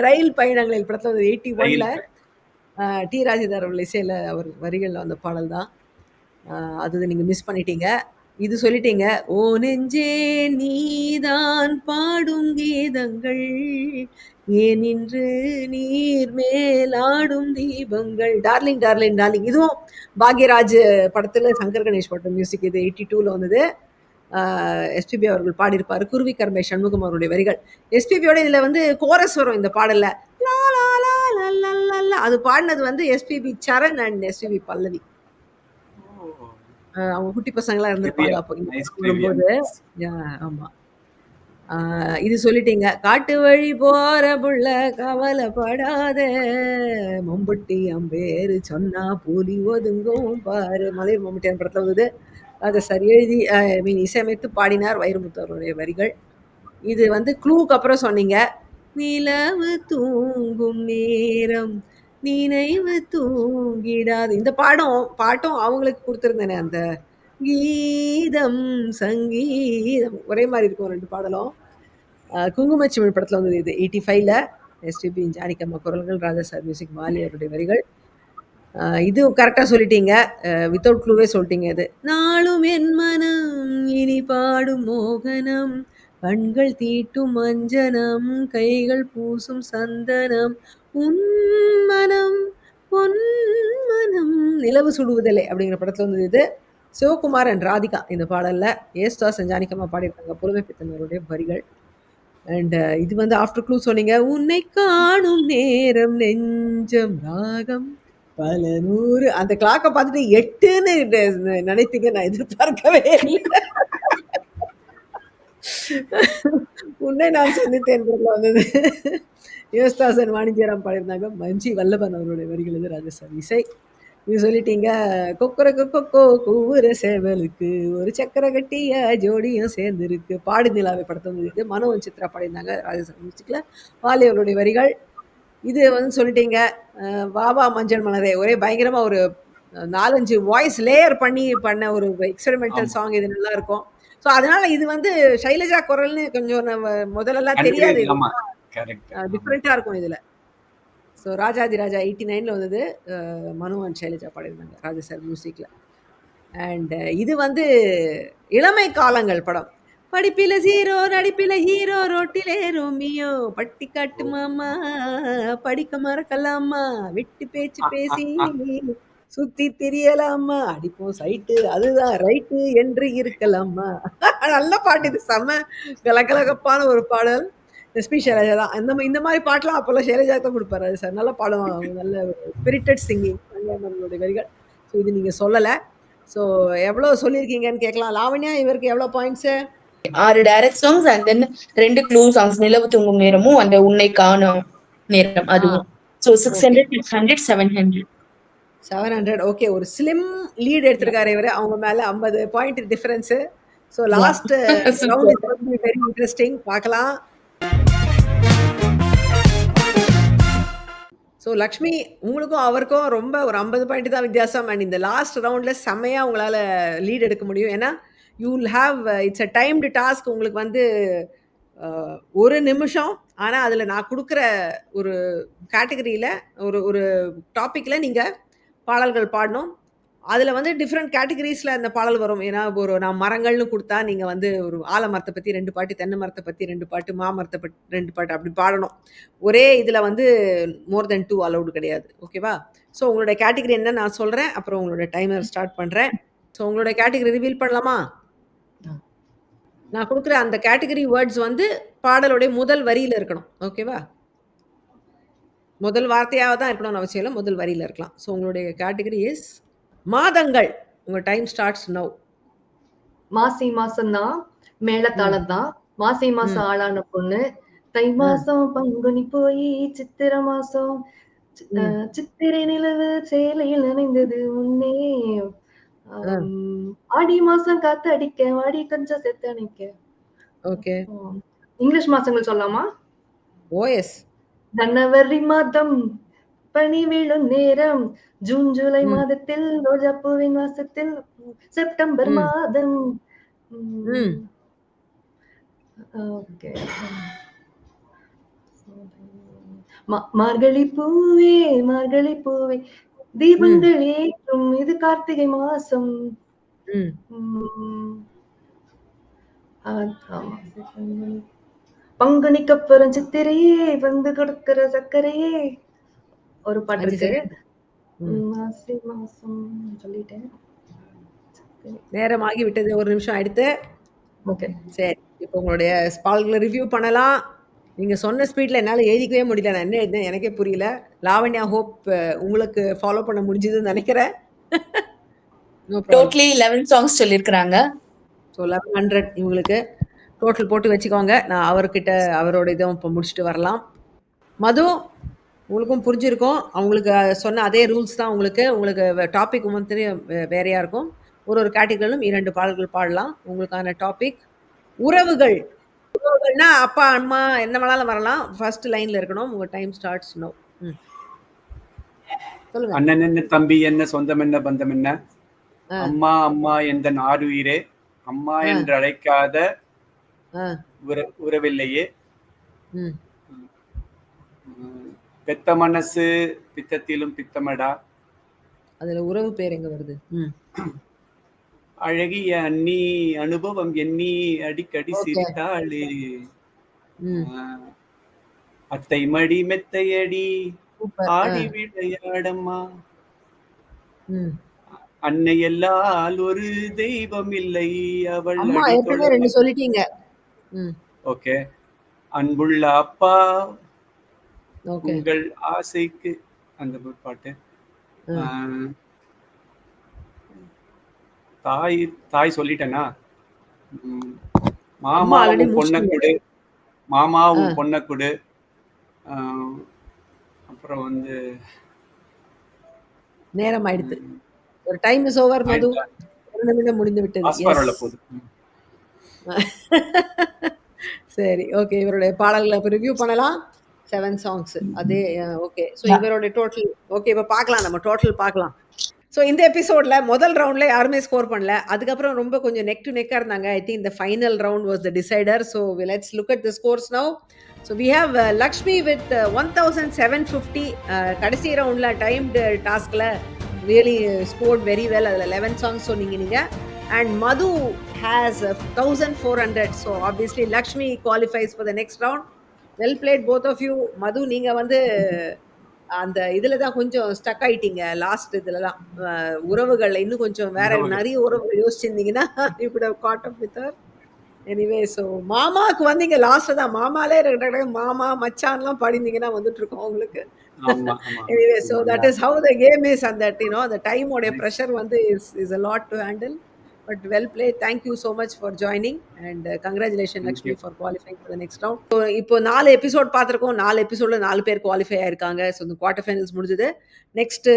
ரயில் பயணங்களில் படத்துல 81ல டி ராஜேந்தர் அவர்கள் இசையில அவர் வரிகள்ல அந்த பாடல் தான். அது நீங்க மிஸ் பண்ணிட்டீங்க. இது சொல்லிட்டீங்க. ஓ நெஞ்சே நீதான் பாடும் கீதங்கள், ஏன் இன்று நீர் மேல் ஆடும் தீபங்கள். Darling darling darling. இதுவும் பாக்யராஜ் படத்துல சங்கர் கணேஷ் படம் மியூசிக். இது 82ல வந்தது. எஸ்பிபி அவர்கள் பாடியிருப்பாரு. குருவி கர்மை சண்முகம் அவருடைய வரிகள். எஸ்பிபியோட இதுல வந்து கோரஸ் வரும் இந்த பாடல்ல. லா லா லா லா லா லா லா. அது பாடினது வந்து எஸ்பிபி சரண் அண்ட் எஸ்பிபி பல்லவி. அவங்க குட்டி பசங்களா இருந்திருப்பாங்க அப்போ போது. ஆமா. இது சொல்லிட்டீங்க. காட்டு வழி போற புள்ள கவலைப்படாத, மம்புட்டி அம்பேரு சொன்னா புலி ஒதுங்கும் பாரு. மலையூர் மம்முட்டியான் படத்துல வந்தது. அதை சரி எழுதி இசையமைத்து பாடினார் வைரமுத்து அவருடைய வரிகள். இது வந்து க்ளூக்கு அப்புறம் சொன்னீங்க. நிலவு தூங்கும் நேரம் நினைவு தூங்கிடாது. இந்த பாட்டும் அவங்களுக்கு கொடுத்துருந்தேனே, அந்த கீதம் சங்கீதம் ஒரே மாதிரி இருக்கும் ரெண்டு பாடலும். குங்குமச்சிமிழ் படத்துல வந்தது இது 85ல. எஸ்டிபி ஜானிகம்மா குரல்கள், ராஜாசார் மியூசிக், வாலி அவருடைய வரிகள். இது கரெக்டா சொல்லிட்டீங்க. வித்தவுட் க்ளூவே சொல்லிட்டீங்க. இது நாளும் என் மனம் இனி பாடும் மோகனம், கண்கள் தீட்டும் அஞ்சனம், கைகள் பூசும் சந்தனம், உன்மனம் பொன்மனம். நிலவு சுடுவதில்லை அப்படிங்கிற படத்துல வந்தது இது. சிவகுமார் அண்ட் ராதிகா இந்த பாடல்ல. ஏஸ்தாஸ் ஜானிகம்மா பாடியிருக்காங்க. புலமை பித்தனருடைய வரிகள். அண்ட் இது வந்து ஆஃப்டர் க்ளூ சொன்னீங்க. உன்னை காணும் நேரம் நெஞ்சம் ராகம் பல 100. அந்த கிளாக்கை பார்த்துட்டு 8ன்னு நினைப்பீங்க. நான் எதிர்பார்க்கவே இல்லை. உன்னை நான் சந்தித்தேன் வந்தது. யோஸ்தாசன் வாணிஜ்யராம் பாடியிருந்தாங்க. மஞ்சி வல்லபன் அவருடைய வரிகள் இது ராஜசார் இசை. இது சொல்லிட்டீங்க. கொக்கரக்கு கொக்கோ கூவுற சேவலுக்கு ஒரு சக்கர கட்டிய ஜோடியும் சேர்ந்து இருக்கு. பாடி நிலாவை படத்தை வந்து மனோவன் சித்ரா பாடியிருந்தாங்க. ராஜசார் மியூசிக்ல. வாலி அவருடைய வரிகள். இது வந்து சொல்லிட்டீங்க. வாவா மஞ்சள் மலரே. ஒரே பயங்கரமா ஒரு 4-5 வாய்ஸ் லேயர் பண்ண ஒரு எக்ஸ்பெரிமெண்டல் சாங். இது நல்லா இருக்கும். ஸோ அதனால இது வந்து சைலஜா குரல்னு கொஞ்சம் முதல்லலாம் தெரியாது. டிஃப்ரெண்டா இருக்கும் இதுல. ஸோ ராஜாதி ராஜா 89ல வந்தது. மனு அண்ட் சைலஜா பாடியிருந்தாங்க ராஜசார் மியூசிக்ல. அண்ட் இது வந்து இளமை காலங்கள் படம். படிப்பில ஜீரோ நடிப்பில ஹீரோ, ரோட்டிலே ரோமியோ, பட்டி காட்டு மாமா படிக்க மறக்கலாமா, வெட்டி பேச்சு பேசி சுத்தி தெரியலாமா, அடிப்போம் சைட்டு அதுதான் ரைட்டு என்று இருக்கலாமா. நல்ல பாட்டு இது. செம்ம கலகலகப்பான ஒரு பாடல். எஸ்பி சைலஜா தான். இந்த மாதிரி பாட்டெலாம் அப்போல்லாம் சைலஜா தான் கொடுப்பாரு சார். நல்ல பாடம். நல்ல ஸ்பிரிட்டட் சிங்கிங் கல்யாணங்களுடைய வரிகள். ஸோ இது நீங்கள் சொல்லலை. ஸோ எவ்வளோ சொல்லியிருக்கீங்கன்னு கேட்கலாம். லாவண்யா, இவருக்கு எவ்வளோ points? 6 direct songs and then 2 clue songs. நிலவு தூங்கும் நேரமும் அந்த உன்னை காணும் நேரம் அதுவும். ஸோ 600, 600, 700. 700. ஓகே. ஒரு ஸ்லிம் லீட் எடுத்திருக்காரு இவரு. அவங்க மேல 50 point difference. So last round is going to be very interesting. பார்க்கலாம். ஸோ லக்ஷ்மி, உங்களுக்கும் அவருக்கும் ரொம்ப ஒரு 50 பாயிண்ட் தான் வித்தியாசம். அண்ட் இந்த லாஸ்ட் ரவுண்ட்ல செம்மையா உங்களால லீட் எடுக்க முடியும். ஏன்னா you will have it's a timed task. உங்களுக்கு வந்து 1 நிமிஷம். ஆனா அதுல நான் குடுக்குற ஒரு கேட்டகரியில ஒரு ஒரு டாபிக்ல நீங்க பாடல்கள் பாடணும். அதுல வந்து டிஃபரெண்ட் கேட்டகரீஸ்ல அந்த பாடல் வரும். ஏன்னா ஒரு நான் மரங்கள்னு குடுத்தா, நீங்க வந்து ஒரு ஆலமரத்த பத்தி 2 பாட்டு, தென்னை மரத்த பத்தி 2 பாட்டு, மாமரத்த பத்தி 2 பாட்டு அப்படி பாடணும். ஒரே இதுல வந்து மோர் தென் 2 அலவுட் கிடையாது. ஓகேவா? ஸோ உங்களுடைய கேட்டகரி என்னன்னு நான் சொல்றேன். அப்புறம் உங்களோட டைமர் ஸ்டார்ட் பண்றேன். ஸோ உங்களுடைய கேட்டகரி ரிவீல் பண்ணலாமா? நான் குடுக்குற அந்த கேட்டகரி வேர்ட்ஸ் வந்து பாடலுடைய முதல் வரியில இருக்கணும். ஓகேவா? முதல் வார்த்தையாக தான் இருக்கணும்னு அவசியம் இல்ல. முதல் வரியில இருக்கலாம். ஸோ உங்களுடைய கேட்டகரி இஸ் மாதங்கள். உங்க டைம் ஸ்டார்ட்ஸ் நவ். மாசி மாசம்தான் மேளதாளம் தான். மாசி மாசம் ஆளான பொண்ணு. தை மாசம் பங்குனி போய் சித்திரை மாசம் சித்திரை நிலவு சேலையில் நினைந்தது முன்னே. ஆடி மாசம் காத்து அடிக்க வாடி கொஞ்சம் செத்து அணைக்க. ஓகே. இங்கிலீஷ் மாசங்கள் சொல்லலாமா? ஓஎஸ். ஜனவரி மாதம் பனி விழும் நேரம், ஜூன் ஜூலை மாதத்தில் ரோஜா பூவின் வாசத்தில், செப்டம்பர் மாதம். ஓகே. மார்கழி பூவே மார்கழி பூவே தீபங்கள் ஏற்றும் இது கார்த்திகை மாசம். பங்குனிக்கு அப்புறம் சித்திரையே வந்து கொடுக்கிற சர்க்கரையே ஒரு பாட்டு இருக்கு. மாசி மாசம் சொல்லிட்டேன். நேரமாகி விட்டது. ஒரு நிமிஷம் ஆயிடுத்து. ஓகே. சரி, இப்போ உங்களுடைய பாடல்களை ரிவ்யூ பண்ணலாம். நீங்க சொன்ன ஸ்பீட்ல என்னால எழுதிக்கவே முடியல. நான் என்ன எழுதினேன் எனக்கே புரியல. லாவண்யா, ஹோப் உங்களுக்கு ஃபாலோ பண்ண முடிஞ்சதுன்னு நினைக்கிறேன். டோட்டலி 11 சாங்ஸ் சொல்லியிருக்கிறாங்க. ஸோ 1100 இவங்களுக்கு டோட்டல் போட்டு வச்சுக்கோங்க. நான் அவர்கிட்ட அவரோட இதுவும் இப்போ முடிச்சுட்டு வரலாம். மது, உங்களுக்கும் புரிஞ்சிருக்கும். அவங்களுக்கு சொன்ன அதே ரூல்ஸ் தான். உங்களுக்கு டாபிக் வந்து வேறையா இருக்கும். ஒரு கேட்டகரியிலும் 2 பாடல்கள் பாடலாம். உங்களுக்கான டாபிக் உறவுகள். உறவுகள்னா அப்பா அம்மா என்ன வேணாலும் வரலாம். ஃபர்ஸ்ட் லைன்ல இருக்கணும். உங்க டைம் ஸ்டார்ட்ஸ் நவ். சொல்லுங்க. அண்ணன் என்ன, தம்பி என்ன, சொந்தம் என்ன, பந்தம் என்ன, அம்மா அம்மா எந்தன் ஆருயிரே, அம்மா என்று அழைக்காத உறவில்லையே, பெத்த மனசு பித்தத்திலும் பித்தமடா. அதுல உறவு பேர் எங்க வருது? அழகிய அண்ணி அனுபவம் எண்ணி அடிக்கடி சிரித்தாளே, அத்தை மடி மெத்தையடி ஆடி விளையாடம்மா, அன்னை எல்லால் ஒரு தெய்வம் இல்லை அவள் சொல்லிட்டீங்க. ஓகே. அன்புள்ள அப்பா உங்கள் ஆசைக்கு அந்த பாட்டு. தாய் தாய் சொல்லிட்டேனா? மாமா உன் பொண்ணை கொடு, மாமா உன் பொண்ணை கொடு. அப்புறம் வந்து நேரம் ஆயிடுது. ஒரு டைம் இஸ் ஓவர் மது. 1 நிமிடம் முடிந்து விட்டது. சரி, ஓகே. இவருடைய பாடல்களை ரிவ்யூ பண்ணலாம். 7 சாங்ஸ் அதே. ஓகே. ஸோ இவருடைய டோட்டல் ஓகே. இப்போ பார்க்கலாம், நம்ம டோட்டல் பார்க்கலாம். ஸோ இந்த எபிசோட்ல முதல் ரவுண்ட்ல யாருமே ஸ்கோர் பண்ணல. அதுக்கப்புறம் ரொம்ப கொஞ்சம் நெக் டு நெக்காக இருந்தாங்க. I think the final round was the decider. So let's look at the scores now. So we have Lakshmi with 1750. கடைசி ரவுண்ட்ல டைம்டு டாஸ்க்ல ரியலி ஸ்கோர்ட் வெரி வெல். அதில் 11 சாங்ஸ் சொன்னீங்க நீங்கள். And Madhu has 1400. So obviously Lakshmi qualifies for the next round. Well played both of you. Madhu, நீங்கள் வந்து அந்த இதில் தான் கொஞ்சம் ஸ்டக் ஆயிட்டீங்க. லாஸ்ட் இதில் தான் உறவுகள் இன்னும் கொஞ்சம் வேற நிறைய உறவுகள் யோசிச்சிருந்தீங்கன்னா you could have caught up with her. Anyway, so மாமாவுக்கு வந்தீங்க லாஸ்ட் தான். மாமாலே மாமா மச்சான்லாம் பாடிந்தீங்கன்னா வந்துட்டு இருக்கோம் உங்களுக்கு. Anyway, so that is how the game is. And that அந்த டைமோடைய ப்ரெஷர் வந்து is a lot to handle. But well play. Thank you so much for joining and congratulation Lakshmi for qualifying for the next round. So இப்போ 4 episode பார்த்துருக்கோம். 4 எபிசோடில் 4 பேர் qualify ஆயிருக்காங்க. So இந்த quarter finals முடிஞ்சது. Next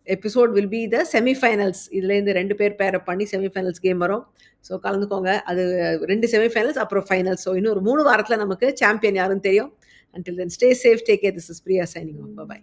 episode will be the semi-finals. இதுலேருந்து 2 பேர் பேர் அப் பண்ணி செமிஃபைனல்ஸ் கேம் வரும். ஸோ கலந்துக்கோங்க. அது 2 செமிஃபைனல்ஸ் அப்புறம் ஃபைனல்ஸ். ஸோ இன்னும் ஒரு 3 வாரத்தில் நமக்கு சாம்பியன் யாருன்னு தெரியும். Until then, stay safe, take care. This is Priya signing off. Bye-bye.